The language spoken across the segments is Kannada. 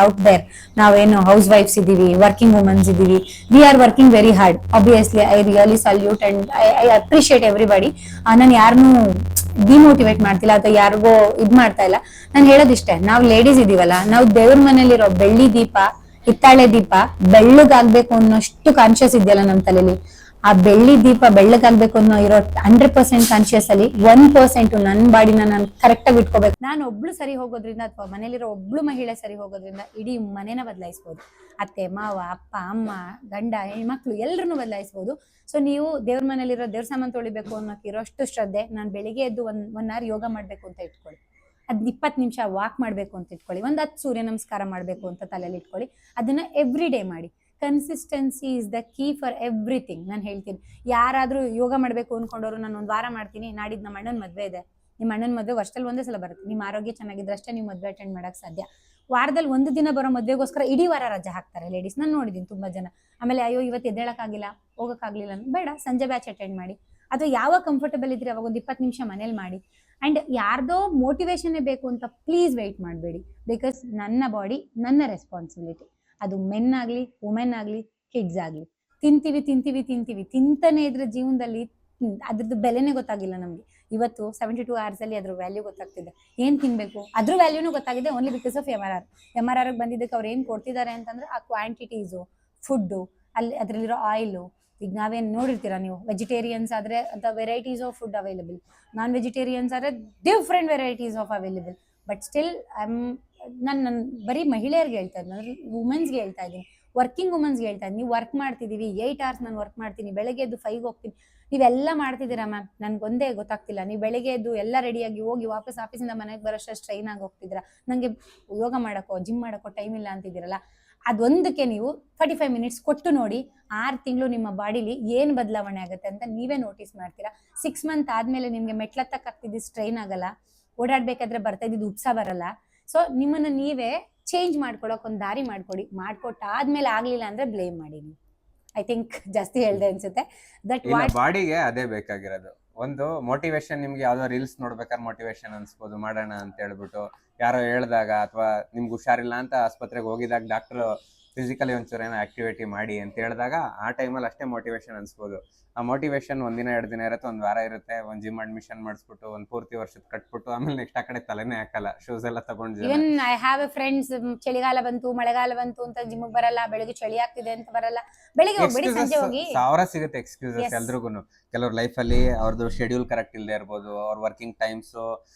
ಔಟ್ ದೇರ್ ನಾವೇನು ಹೌಸ್ ವೈಫ್ಸ್ ಇದೀವಿ, ವರ್ಕಿಂಗ್ ವುಮೆನ್ಸ್ ಇದೀವಿ, we are working very hard. Obviously I really salute and I appreciate everybody. ನಾನು ಯಾರನ್ನೂ ಡಿಮೋಟಿವೇಟ್ ಮಾಡ್ತಿಲ್ಲ ಅಥವಾ ಯಾರಿಗೋ ಇದ್ ಮಾಡ್ತಾ ಇಲ್ಲ. ನಾನು ಹೇಳೋದಿಷ್ಟೇ, ನಾವು ಲೇಡೀಸ್ ಇದೀವಲ್ಲ, ನಾವು ದೇವ್ರ ಮನೇಲಿರೋ ಬೆಳ್ಳಿ ದೀಪ, ಹಿತ್ತಾಳೆ ದೀಪ ಬೆಳ್ಳಗಾಗ್ಬೇಕು ಅನ್ನೋಷ್ಟು ಕಾನ್ಶಿಯಸ್ ಇದೆಯಲ್ಲ ನಮ್ ತಲೆಯಲ್ಲಿ, ಆ ಬೆಳ್ಳಿ ದೀಪ ಬೆಳ್ಳಗಾಗ್ಬೇಕು ಅನ್ನೋ ಇರೋ 100% ಕಾನ್ಶಿಯಸ್ ಅಲ್ಲಿ 1% ನನ್ನ ಬಾಡಿನ ನಾನು ಕರೆಕ್ಟ್ ಆಗಿ ಇಟ್ಕೋಬೇಕು. ನಾನು ಒಬ್ಳು ಸರಿ ಹೋಗೋದ್ರಿಂದ ಅಥವಾ ಮನೇಲಿರೋ ಒಬ್ಳು ಮಹಿಳೆ ಸರಿ ಹೋಗೋದ್ರಿಂದ ಇಡೀ ಮನೇನ ಬದಲಾಯಿಸಬಹುದು. ಅತ್ತೆ ಮಾವ, ಅಪ್ಪ ಅಮ್ಮ, ಗಂಡ ಹೆಣ್ಮಕ್ಳು ಎಲ್ರನ್ನೂ ಬದಲಾಯಿಸಬಹುದು. ಸೊ ನೀವು ದೇವ್ರ ಮನೇಲಿರೋ ದೇವ್ರ ಸಾಮಾನು ತೊಳಿಬೇಕು ಅನ್ನೋಕೆ ಇರೋಷ್ಟು ಶ್ರದ್ಧೆ ನಾನು ಬೆಳಿಗ್ಗೆ ಎದ್ದು ಒನ್ ಅವರ್ ಯೋಗ ಮಾಡ್ಬೇಕು ಅಂತ ಇಟ್ಕೊಳ್ಳಿ, 20 ನಿಮಿಷ ವಾಕ್ ಮಾಡ್ಬೇಕು ಅಂತ ಇಟ್ಕೊಳ್ಳಿ, 10 ಸೂರ್ಯ ನಮಸ್ಕಾರ ಮಾಡ್ಬೇಕು ಅಂತ ತಲೆಯಲ್ಲಿ ಇಟ್ಕೊಳ್ಳಿ. ಅದನ್ನ ಎವ್ರಿ ಡೇ ಮಾಡಿ. Consistency is the key for everything. ನಾನು ಹೇಳ್ತೀನಿ, ಯಾರಾದ್ರೂ ಯೋಗ ಮಾಡ್ಬೇಕು ಅನ್ಕೊಂಡವ್ರು ನಾನು 1 ವಾರ ಮಾಡ್ತೀನಿ, ನಾಡಿದ್ದು ನಮ್ಮ ಅಣ್ಣನ ಮದ್ವೆ ಇದೆ, ನಿಮ್ಮ ಅಣ್ಣನ ಮದ್ವೆ ವರ್ಷದಲ್ಲಿ ಒಂದೇ ಸಲ ಬರುತ್ತೆ, ನಿಮ್ಮ ಆರೋಗ್ಯ ಚೆನ್ನಾಗಿದ್ರೆ ಅಷ್ಟೇ ನೀವು ಮದ್ವೆ ಅಟೆಂಡ್ ಮಾಡಕ್ ಸಾಧ್ಯ. ವಾರದಲ್ಲಿ 1 ದಿನ ಬರೋ ಮದ್ವೆಗೋಸ್ಕರ ಇಡೀ ವಾರ ರಜೆ ಹಾಕ್ತಾರೆ ಲೇಡೀಸ್, ನಾನು ನೋಡಿದೀನಿ ತುಂಬಾ ಜನ. ಆಮೇಲೆ ಅಯ್ಯೋ ಇವತ್ತು ಎದ್ದೇಳಕ್ಕಾಗಿಲ್ಲ, ಹೋಗಕ್ಕಾಗ್ಲಿಲ್ಲ, ಬೇಡ ಸಂಜೆ ಬ್ಯಾಚ್ ಅಟೆಂಡ್ ಮಾಡಿ, ಅಥವಾ ಯಾವಾಗ ಕಂಫರ್ಟಬಲ್ ಇದ್ರೆ ಅವಾಗ 20 ನಿಮಿಷ ಮನೇಲಿ ಮಾಡಿ. ಅಂಡ್ ಯಾರ್ದೋ ಮೋಟಿವೇಶನ್ ಬೇಕು ಅಂತ ಪ್ಲೀಸ್ ವೆಯ್ಟ್ ಮಾಡಬೇಡಿ. ಬಿಕಾಸ್ ನನ್ನ ಬಾಡಿ ನನ್ನ ರೆಸ್ಪಾನ್ಸಿಬಿಲಿಟಿ. ಅದು ಮೆನ್ ಆಗ್ಲಿ, ವುಮೆನ್ ಆಗ್ಲಿ, ಕಿಡ್ಸ್ ಆಗ್ಲಿ. ತಿಂತೀವಿ ತಿಂತೀವಿ ತಿಂತೀವಿ ತಿಂತಾನೆ ಇದ್ರೆ ಜೀವನದಲ್ಲಿ ಅದ್ರದ್ದು ಬೆಲೆನೇ ಗೊತ್ತಾಗಿಲ್ಲ ನಮ್ಗೆ. ಇವತ್ತು 72 hours ಅಲ್ಲಿ ಅದ್ರ ವ್ಯಾಲ್ಯೂ ಗೊತ್ತಾಗ್ತಿದೆ. ಏನ್ ತಿನ್ಬೇಕು ಅದ್ರ ವ್ಯಾಲ್ಯೂನು ಗೊತ್ತಾಗಿದೆ, ಓನ್ಲಿ ಬಿಕಾಸ್ ಆಫ್ MRR ಬಂದಿದ್ದಕ್ಕೆ ಅವ್ರು ಏನ್ ಕೊಡ್ತಿದ್ದಾರೆ ಅಂತಂದ್ರೆ ಆ ಕ್ವಾಂಟಿಟೀಸು, ಫುಡ್ಡು, ಅಲ್ಲಿ ಅದ್ರಲ್ಲಿರೋ ಆಯಿಲು. ಈಗ ನಾವೇನ್ ನೋಡಿರ್ತೀರಾ ನೀವು, ವೆಜಿಟೇರಿಯನ್ಸ್ ಆದ್ರೆ ಅಂತ varieties of food available, non vegetarians ಆದ್ರೆ different varieties of available. But still ನಾನು ಬರೀ ಮಹಿಳೆಯರಿಗೆ ಹೇಳ್ತಾ ಇದ್ದೀನಿ, ವುಮೆನ್ಸ್ಗೆ ಹೇಳ್ತಾ ಇದ್ದೀನಿ, ವರ್ಕಿಂಗ್ ವುಮೆನ್ಸ್ಗೆ ಹೇಳ್ತಾ ಇದ್ದೀನಿ. ನೀವು ವರ್ಕ್ ಮಾಡ್ತಿದೀವಿ, 8 hours ನಾನು ವರ್ಕ್ ಮಾಡ್ತೀನಿ, ಬೆಳಗ್ಗೆ ಎದ್ದು 5 ಹೋಗ್ತೀನಿ, ನೀವೆಲ್ಲ ಮಾಡ್ತಿದ್ದೀರಾ ಮ್ಯಾಮ್, ನನ್ಗೊಂದೇ ಗೊತ್ತಾಗ್ತಿಲ್ಲ. ನೀವು ಬೆಳಗ್ಗೆ ಎದ್ದು ಎಲ್ಲ ರೆಡಿಯಾಗಿ ಹೋಗಿ ವಾಪಸ್ ಆಫೀಸಿಂದ ಮನೆಗೆ ಬರೋಷ್ಟು ಸ್ಟ್ರೈನ್ ಆಗಿ ಹೋಗ್ತಿದ್ದೀರಾ, ನಂಗೆ ಯೋಗ ಮಾಡಕ್ಕೋ ಜಿಮ್ ಮಾಡಕ್ಕೋ ಟೈಮ್ ಇಲ್ಲ ಅಂತಿದ್ದೀರಲ್ಲ. ಅದೊಂದಕ್ಕೆ ನೀವು 45 minutes ಕೊಟ್ಟು ನೋಡಿ, 6 ತಿಂಗಳು ನಿಮ್ಮ ಬಾಡಿಲಿ ಏನ್ ಬದಲಾವಣೆ ಆಗುತ್ತೆ ಅಂತ ನೀವೇ ನೋಟಿಸ್ ಮಾಡ್ತೀರಾ. 6 months ಆದ್ಮೇಲೆ ನಿಮ್ಗೆ ಮೆಟ್ಲತ್ತಕ್ಕಾಗ್ತಿದ್ದು ಸ್ಟ್ರೈನ್ ಆಗಲ್ಲ, ಓಡಾಡ್ಬೇಕಾದ್ರೆ ಬರ್ತಾ ಇದ್ದಿದ್ದು ಉತ್ಸಾಹ ಬರಲ್ಲ. ಸೊ ನಿಮ್ಮನ್ನ ನೀವೇ ಚೇಂಜ್ ಮಾಡ್ಕೊಳಕ್ ಒಂದು ದಾರಿ ಮಾಡ್ಕೊಟ್ಟಾದ್ಮೇಲೆ ಆಗ್ಲಿಲ್ಲ ಅಂದ್ರೆ ಬ್ಲೇಮ್ ಮಾಡಿ. ನೀವು ಐ ಥಿಂಕ್ ಜಾಸ್ತಿ ಹೇಳ್ದೆ ಅನ್ಸುತ್ತೆ. ದಟ್ ಬಾಡಿಗೆ ಅದೇ ಬೇಕಾಗಿರೋದು. ಒಂದು ಮೋಟಿವೇಶನ್, ನಿಮ್ಗೆ ಯಾವ್ದೋ ರೀಲ್ಸ್ ನೋಡ್ಬೇಕಾದ್ರೆ ಮೋಟಿವೇಶನ್ ಅನ್ಸ್ಬೋದು, ಮಾಡೋಣ ಅಂತ ಹೇಳ್ಬಿಟ್ಟು ಯಾರೋ ಹೇಳ್ದಾಗ, ಅಥವಾ ನಿಮ್ಗೆ ಹುಷಾರಿಲ್ಲ ಅಂತ ಆಸ್ಪತ್ರೆಗೆ ಹೋಗಿದಾಗ ಡಾಕ್ಟರ್ ಫಿಸಿಕಲಿ ಒಂಚೂರು ಏನೋ ಆಕ್ಟಿವಿಟಿ ಮಾಡಿ ಅಂತ ಹೇಳಿದಾಗ ಆ ಟೈಮಲ್ಲಿ ಅಷ್ಟೇ ಮೋಟಿವೇಶನ್ ಅನ್ಸ್ಬೋದು. ಆ ಮೋಟಿವೇಶನ್ 1 ದಿನ 2 ದಿನ ಇರುತ್ತೆ, 1 ವಾರ ಇರುತ್ತೆ. ಒಂದು ಜಿಮ್ ಅಡ್ಮಿಷನ್ ಮಾಡಿಸ್ಬಿಟ್ಟು 1 ಪೂರ್ತಿ ವರ್ಷದ ಕಟ್ಬಿಟ್ಟು ಆಮೇಲೆ ನೆಕ್ಸ್ಟ್ ಆ ಕಡೆ ತಲೆನೇ ಹಾಕಲ್ಲ, ಶೂಸ್ ಎಲ್ಲ ತಗೊಂಡು. Even I have A friends, ಚಳಿಗಾಲ ಬಂತು ಮಳೆಗಾಲ ಬಂತು ಅಂತ ಜಿಮ್ಗೆ ಬರಲ್ಲ, ಬೆಳಿಗ್ಗೆ ಚಳಿ ಆಗ್ತಿದೆ ಅಂತ ಬರಲ್ಲ, ಬೆಳಿಗ್ಗೆ ಹೋಗ್ಬೇಡಿ ಸಂಜೆ ಹೋಗಿ. 1000 ಸಿಗುತ್ತೆ ಎಕ್ಸ್ಕ್ಯೂಸಸ್ ಎಲ್ರಿಗೂ. ಕೆಲವ್ರ ಲೈಫಲ್ಲಿ ಅವ್ರದ್ದು ಶೆಡ್ಯೂಲ್ ಕರೆಕ್ಟ್ ಇಲ್ಲದೆ ಇರ್ಬೋದು, ಅವ್ರ working times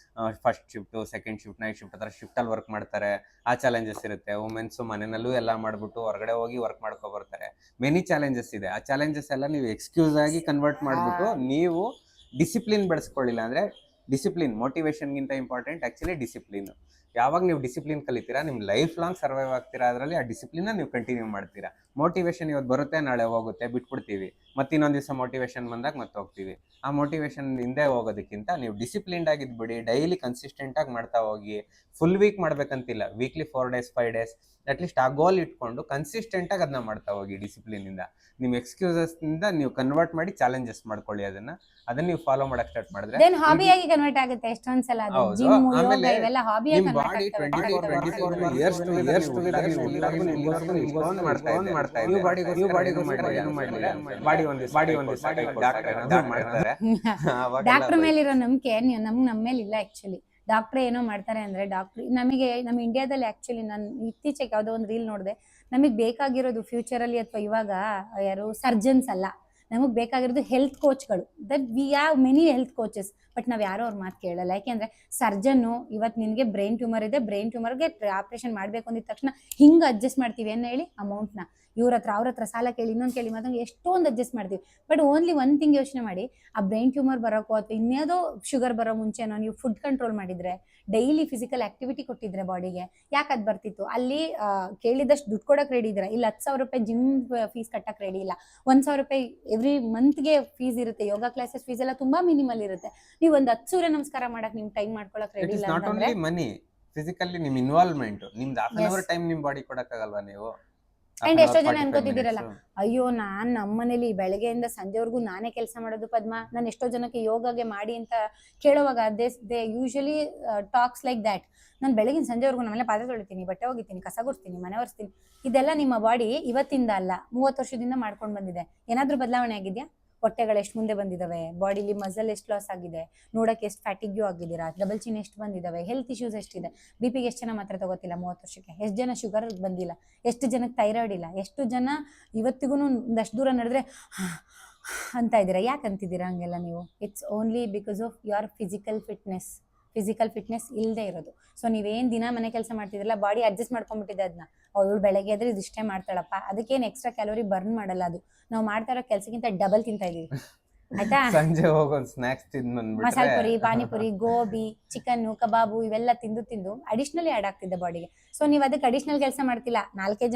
first shift, second shift, night shift, ಆ ಶಿಫ್ಟಲ್ಲಿ ವರ್ಕ್ ಮಾಡ್ತಾರೆ, ಆ ಚಾಲೆಂಜಸ್ ಇರುತ್ತೆ. ವುಮೆನ್ಸು ಮನೆಯಲ್ಲೂ ಎಲ್ಲ ಮಾಡ್ಬಿಟ್ಟು ಹೊರಗಡೆ ಹೋಗಿ ವರ್ಕ್ ಮಾಡ್ಕೊ ಬರ್ತಾರೆ. ಮೆನಿ ಚಾಲೆಂಜಸ್ ಇದೆ. ಆ ಚಾಲೆಂಜಸ್ ಎಲ್ಲ ನೀವು ಎಕ್ಸ್ಕ್ಯೂಸ್ ಆಗಿ ಕನ್ವರ್ಟ್ ಮಾಡ್ಬಿಟ್ಟು ನೀವು ಡಿಸಿಪ್ಲಿನ್ ಬೆಳೆಸ್ಕೊಳ್ಳಿಲ್ಲ ಅಂದ್ರೆ, ಡಿಸಿಪ್ಲಿನ್ ಮೋಟಿವೇಶನ್ಗಿಂತ ಇಂಪಾರ್ಟೆಂಟ್ ಆಕ್ಚುಲಿ ಡಿಸಿಪ್ಲಿನ್. ಯಾವಾಗ ನೀವು ಡಿಸಿಪ್ಲಿನ್ ಕಲಿತೀರಾ, ನಿಮ್ ಲೈಫ್ ಲಾಂಗ್ ಸರ್ವೈವ್ ಆಗ್ತೀರಾ. ಅದರಲ್ಲಿ ಆ ಡಿಸಿಪ್ಲಿನ್ ನೀವು ಕಂಟಿನ್ಯೂ ಮಾಡ್ತೀರಾ. ಮೋಟಿವೇಶನ್ ಇವತ್ತು ಬರುತ್ತೆ, ನಾಳೆ ಹೋಗುತ್ತೆ, ಬಿಟ್ಬಿಡ್ತೀವಿ. ಮತ್ತೆ ಇನ್ನೊಂದು ದಿವಸ ಮೋಟಿವೇಶನ್ ಬಂದಾಗ ಮತ್ತೆ ಹೋಗ್ತೀವಿ. ಆ ಮೋಟಿವೇಶನ್ ಹಿಂದೆ ಹೋಗೋದಕ್ಕಿಂತ ನೀವು ಡಿಸಿಪ್ಲಿನ್ಡ್ ಆಗಿದ್ಬಿಡಿ, ಡೈಲಿ ಕನ್ಸಿಸ್ಟೆಂಟ್ ಆಗಿ ಮಾಡ್ತಾ ಹೋಗಿ. ಫುಲ್ ವೀಕ್ ಮಾಡ್ಬೇಕಂತಿಲ್ಲ, ವೀಕ್ಲಿ 4 days 5 days ಅಟ್ಲೀಸ್ಟ್ ಆ ಗೋಲ್ ಇಟ್ಕೊಂಡು ಕನ್ಸಿಸ್ಟೆಂಟ್ ಆಗಿ ಅದನ್ನ ಮಾಡ್ತಾ ಹೋಗಿ. ಡಿಸಿಪ್ಲಿನ್ ಇಂದ ನಿಮ್ ಎಕ್ಸ್ಕ್ಯೂಸಸ್ ಇಂದ ನೀವು ಕನ್ವರ್ಟ್ ಮಾಡಿ ಚಾಲೆಂಜಸ್ ಮಾಡ್ಕೊಳ್ಳಿ. ಅದನ್ನ ನೀವು ಫಾಲೋ ಮಾಡಕ್ ಸ್ಟಾರ್ಟ್ ಮಾಡಿದ್ರೆ ದೆನ್ ಹಾಬಿಯಾಗಿ ಕನ್ವರ್ಟ್ ಆಗುತ್ತೆ ಎಷ್ಟೊಂದ್ಸಲ. ಅದು ಜಿಮ್, ಯೋಗ ಇವೆಲ್ಲ ಹಾಬಿಯಾಗಿ ಕನ್ವರ್ಟ್ ಬಾಡಿ ಆಗ್ತವೆ. 24 years ಮಾಡ್ತಾ ಡಾಕ್ಟರ್ ಮೇಲಿರೋ ನಂಬಿಕೆ ನಮ್ಮ ಮೇಲೆ ಇಲ್ಲ ಆಕ್ಚುಲಿ. ಡಾಕ್ಟರ್ ಏನೋ ಮಾಡ್ತಾರೆ ಅಂದ್ರೆ, ನಮಗೆ ನಮ್ಮ ಇಂಡಿಯಾದಲ್ಲಿ ಆಕ್ಚುಲಿ ನಾನು ಇತ್ತೀಚೆಗೆ ಯಾವುದೋ ಒಂದು ರೀಲ್ ನೋಡಿದೆ, ನಮಗೆ ಬೇಕಾಗಿರೋದು ಫ್ಯೂಚರ್ ಅಲ್ಲಿ ಅಥವಾ ಇವಾಗ ಯಾರು ಸರ್ಜನ್ಸ್ ಅಲ್ಲ, ನಮಗ್ ಬೇಕಾಗಿರೋದು ಹೆಲ್ತ್ ಕೋಚ್ಗಳು. That we have many health coaches, but ನಾವ್ ಯಾರೋ ಅವ್ರ ಮಾತು ಕೇಳಲ್ಲ. ಯಾಕೆಂದ್ರೆ ಸರ್ಜನ್ನು ಇವತ್ತು ನಿನ್ಗೆ ಬ್ರೈನ್ ಟ್ಯೂಮರ್ ಇದೆ, ಬ್ರೈನ್ ಟ್ಯೂಮರ್ಗೆ ಆಪರೇಷನ್ ಮಾಡ್ಬೇಕು ಅಂದಿದ ತಕ್ಷಣ ಹಿಂಗ ಅಡ್ಜಸ್ಟ್ ಮಾಡ್ತೀವಿ ಏನ್ ಹೇಳಿ, ಅಮೌಂಟ್ನ ಅವ್ರ ಹತ್ರ ಸಾಲ ಕೇಳಿ, ಇನ್ನೊಂದು ಕೇಳಿ, ಮತ್ತೊಂದು ಎಷ್ಟೊಂದು ಅಡ್ಜಸ್ಟ್ ಮಾಡ್ತೀವಿ. ಬಟ್ ಓನ್ಲಿ ಒಂದ್ ಥಿಂಗ್ ಯೋಚನೆ ಮಾಡಿ, ಆ ಬ್ರೈನ್ ಟ್ಯೂಮರ್ ಬರೋಕೋ ಅಥವಾ ಇನ್ಯಾವುದೋ ಶುಗರ್ ಬರೋ ಮುಂಚೆನೋ ನೀವು ಫುಡ್ ಕಂಟ್ರೋಲ್ ಮಾಡಿದ್ರೆ, ಡೈಲಿ ಫಿಸಿಕಲ್ ಆಕ್ಟಿವಿಟಿ ಕೊಟ್ಟಿದ್ರೆ ಬಾಡಿಗೆ, ಯಾಕೆ ಅದ್ ಬರ್ತಿತ್ತು? ಅಲ್ಲಿ ಕೇಳಿದಷ್ಟು ದುಡ್ಡು ಕೊಡಕ್ ರೆಡಿ ಇದ್ರೆ, ಇಲ್ಲಿ 10,000 ರೂಪಾಯಿ ಜಿಮ್ ಫೀಸ್ ಕಟ್ಟಕ್ ರೆಡಿ ಇಲ್ಲ, 1,000 ರೂಪಾಯಿ ಎವ್ರಿ ಮಂತ್ಗೆ ಫೀಸ್ ಇರುತ್ತೆ. ಯೋಗ ಕ್ಲಾಸಸ್ ಫೀಸ್ ಎಲ್ಲ ತುಂಬಾ ಮಿನಿಮಲ್ ಇರುತ್ತೆ. ನೀವು ಒಂದು 10 ಸೂರ್ಯ ನಮಸ್ಕಾರ ಮಾಡಕ್ ನಿಮ್ ಟೈಮ್ ಮಾಡ್ಕೊಳಕ್ ರೆಡಿ ಇಲ್ಲ ಅಂತಂದ್ರೆ ಮನಿ ಫಿಸಿಕಲಿ ನಿಮ್ ಇನ್ವಾಲ್ವ್ಮೆಂಟ್, ನಿಮ್ದು half an hour ಟೈಮ್ ನಿಮ್ ಬಾಡಿ ಕೊಡಕ್ಕಾಗಲ್ವಾ ನೀವು? ಅಂಡ್ ಎಷ್ಟೋ ಜನ ಅನ್ಕೋತಿದ್ದೀರಲ್ಲ, ಅಯ್ಯೋ ನಾನ್ ನಮ್ಮನೇಲಿ ಬೆಳಗ್ಗೆಯಿಂದ ಸಂಜೆವರೆಗೂ ನಾನೇ ಕೆಲಸ ಮಾಡೋದು ಪದ್ಮ, ನಾನು ಎಷ್ಟೋ ಜನಕ್ಕೆ ಯೋಗಗೆ ಮಾಡಿ ಅಂತ ಕೇಳುವಾಗ they usually talks like that. ನಾನು ಬೆಳಗಿನ ಸಂಜೆವರೆಗೂ ನಮ್ಮನೆ ಪಾತ್ರೆ ತೊಳಿತೀನಿ, ಬಟ್ಟೆ ಒಗಿತೀನಿ, ಕಸ ಗುಡಿಸ್ತೀನಿ, ಮನೆ ಒರೆಸ್ತೀನಿ. ಇದೆಲ್ಲ ನಿಮ್ಮ ಬಾಡಿ ಇವತ್ತಿಂದ ಅಲ್ಲ, 30 ವರ್ಷದಿಂದ ಮಾಡ್ಕೊಂಡು ಬಂದಿದೆ. ಏನಾದ್ರೂ ಬದಲಾವಣೆ ಆಗಿದ್ಯಾ? ಹೊಟ್ಟೆಗಳು ಎಷ್ಟು ಮುಂದೆ ಬಂದಿದಾವೆ, ಬಾಡಿಲಿ ಮಸಲ್ ಎಷ್ಟು ಲಾಸ್ ಆಗಿದೆ, ನೋಡಕ್ಕೆ ಎಷ್ಟು ಫ್ಯಾಟಿಗ್ಯೂ ಆಗಿದ್ದೀರಾ, ಡಬಲ್ ಚಿನ್ ಎಷ್ಟು ಬಂದಿದಾವೆ, ಹೆಲ್ತ್ ಇಶ್ಯೂಸ್ ಎಷ್ಟಿದೆ, ಬಿಪಿಗೆ ಎಷ್ಟು ಜನ ಮಾತ್ರ ತಗೋತಿಲ್ಲ 30 ವರ್ಷಕ್ಕೆ, ಎಷ್ಟು ಜನ ಶುಗರ್ ಬಂದಿಲ್ಲ, ಎಷ್ಟು ಜನಕ್ಕೆ ಥೈರಾಯ್ಡ್ ಇಲ್ಲ, ಎಷ್ಟು ಜನ ಇವತ್ತಿಗೂ ಒಂದಷ್ಟು ದೂರ ನಡೆದ್ರೆ ಅಂತ ಇದ್ದೀರಾ. ಯಾಕೆ ಅಂತಿದ್ದೀರಾ ಹಂಗೆಲ್ಲ ನೀವು? It's only because of your physical fitness ಇಲ್ಲದೆ ಇರೋದು. ಸೊ ನೀವೇನು ದಿನ ಮನೆ ಕೆಲಸ ಮಾಡ್ತಿದ್ರಲ್ಲ, ಬಾಡಿ ಅಡ್ಜಸ್ಟ್ ಮಾಡ್ಕೊಂಡ್ಬಿಟ್ಟಿದೆ ಅದನ್ನ. ಅವಳು ಬೆಳಗ್ಗೆ ಆದ್ರೆ ಇದಿಷ್ಟೇ ಮಾಡ್ತಾಳಪ್ಪ, ಅದಕ್ಕೇನು ಎಕ್ಸ್ಟ್ರಾ ಕ್ಯಾಲೋರಿ ಬರ್ನ್ ಮಾಡಲ್ಲ. ಅದು ನಾವು ಮಾಡ್ತಾ ಇರೋ ಕೆಲಸಕ್ಕಿಂತ ಡಬಲ್ ತಿಂತಾ ಇದೀವಿ, ಆಯ್ತಾ? ಸಂಜೆ ಹೋಗೊಂದು ಸ್ನಾಕ್ಸ್ ತಿಂದು ಮಸಾಲೆ ಪುರಿ, ಪಾನಿಪುರಿ, ಗೋಬಿ, ಚಿಕನ್, ಕಬಾಬು ಇವೆಲ್ಲ ತಿಂದು ಅಡಿಷನಲಿ ಆಡ್ ಆಗ್ತಿದೆ ಬಾಡಿಗೆ. ಸೊ ನೀವು ಅದಕ್ಕೆ ಅಡಿಷನಲ್ ಕೆಲಸ ಮಾಡ್ತಿಲ್ಲ. 4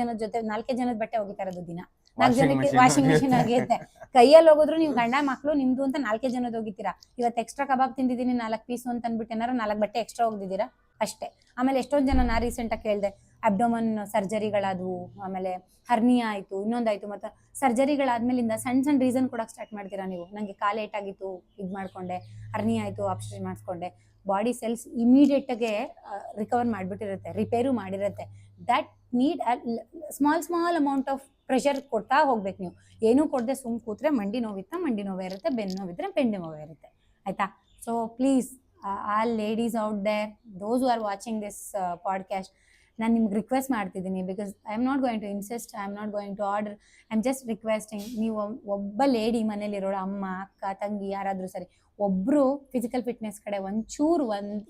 ಜನದ ಬಟ್ಟೆ ಒಗಿತಾ ಇರೋದು ದಿನ, 4 ಜನಕ್ಕೆ ವಾಷಿಂಗ್ ಮಿಷಿನ್ ಆಗಿರುತ್ತೆ. ಕೈಯಲ್ಲಿ ಹೋಗೋದ್ರು ನೀವು ಗಂಡ ಮಕ್ಳು ನಿಮ್ದು ಅಂತ 4 ಜನದ ಹೋಗಿತೀರಾ. ಇವತ್ತು ಎಕ್ಸ್ಟ್ರಾ ಕಬಾಬ್ ತಿಂದಿದ್ದೀನಿ 4 ಪೀಸು ಅಂತ ಅಂದ್ಬಿಟ್ಟು ಏನಾರು 4 ಬಟ್ಟೆ ಎಕ್ಸ್ಟ್ರಾ ಹೋಗಿದ್ದೀರಾ ಅಷ್ಟೇ. ಆಮೇಲೆ ಎಷ್ಟೊಂದು ಜನ ನಾ ರೀಸೆಂಟಾಗಿ ಕೇಳಿದೆ, ಅಬ್ಡೋಮನ್ ಸರ್ಜರಿಗಳಾದವು, ಆಮೇಲೆ ಹರ್ನಿಯಾ ಆಯಿತು, ಇನ್ನೊಂದಾಯಿತು, ಮತ್ತು ಸರ್ಜರಿಗಳಾದ್ಮೇಲಿಂದ ಸಣ್ಣ ರೀಸನ್ ಕೊಡೋಕೆ ಸ್ಟಾರ್ಟ್ ಮಾಡ್ತೀರಾ ನೀವು. ನನಗೆ ಕಾಲು ಏಟಾಗಿತ್ತು, ಇದು ಮಾಡ್ಕೊಂಡೆ, ಹರ್ನಿಯಾ ಆಯಿತು, ಆಪ್ರೇಷನ್ ಮಾಡಿಸ್ಕೊಂಡೆ. ಬಾಡಿ ಸೆಲ್ಸ್ ಇಮಿಡಿಯೇಟಾಗೆ ರಿಕವರ್ ಮಾಡಿಬಿಟ್ಟಿರುತ್ತೆ, ರಿಪೇರು ಮಾಡಿರುತ್ತೆ. That need small amount of pressure ಕೊಡ್ತಾ ಹೋಗ್ಬೇಕು ನೀವು. ಏನೂ ಕೊಡದೆ ಸುಮ್ಮನೆ ಕೂತ್ರೆ ಮಂಡಿ ನೋವೇ ಇರುತ್ತೆ, ಬೆನ್ನು ನೋವಿದ್ರೆ ಬೆನ್ನು ನೋವೇ ಇರುತ್ತೆ, ಆಯ್ತಾ? So please, all ladies out there, those who are watching this podcast, ನಾನು ನಿಮ್ಗೆ ರಿಕ್ವೆಸ್ಟ್ ಮಾಡ್ತಿದ್ದೀನಿ. Because I am not going to insist, I am not going to order, I am just requesting. ನೀವು ಒಬ್ಬ ಲೇಡಿ ಮನೇಲಿರೋಳು, ಅಮ್ಮ, ಅಕ್ಕ, ತಂಗಿ ಯಾರಾದರೂ ಸರಿ, ಒಬ್ಬರು ಫಿಸಿಕಲ್ ಫಿಟ್ನೆಸ್ ಕಡೆ ಒಂದು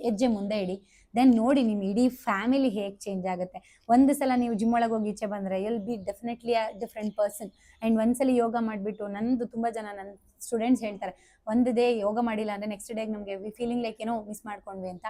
ಹೆಜ್ಜೆ ಮುಂದೆ ಇಡಿ. ದೆನ್ ನೋಡಿ ನಿಮ್ಮ ಇಡೀ ಫ್ಯಾಮಿಲಿ ಹೇಗೆ ಚೇಂಜ್ ಆಗುತ್ತೆ. ಒಂದು ಸಲ ನೀವು ಜಿಮ್ ಒಳಗೆ ಹೋಗಿ ಈಚೆ ಬಂದರೆ you'll be definitely a different person. And ಒಂದ್ಸಲ ಯೋಗ ಮಾಡಿಬಿಟ್ಟು, ನಂದು ತುಂಬ ಜನ ನನ್ನ ಸ್ಟೂಡೆಂಟ್ಸ್ ಹೇಳ್ತಾರೆ, ಒಂದು ಡೇ ಯೋಗ ಮಾಡಿಲ್ಲ ಅಂದರೆ ನೆಕ್ಸ್ಟ್ ಡೇಗೆ ನಮಗೆ ಫೀಲಿಂಗ್ ಲೈಕ್ ಏನೋ ಮಿಸ್ ಮಾಡ್ಕೊಂಡ್ವಿ ಅಂತ.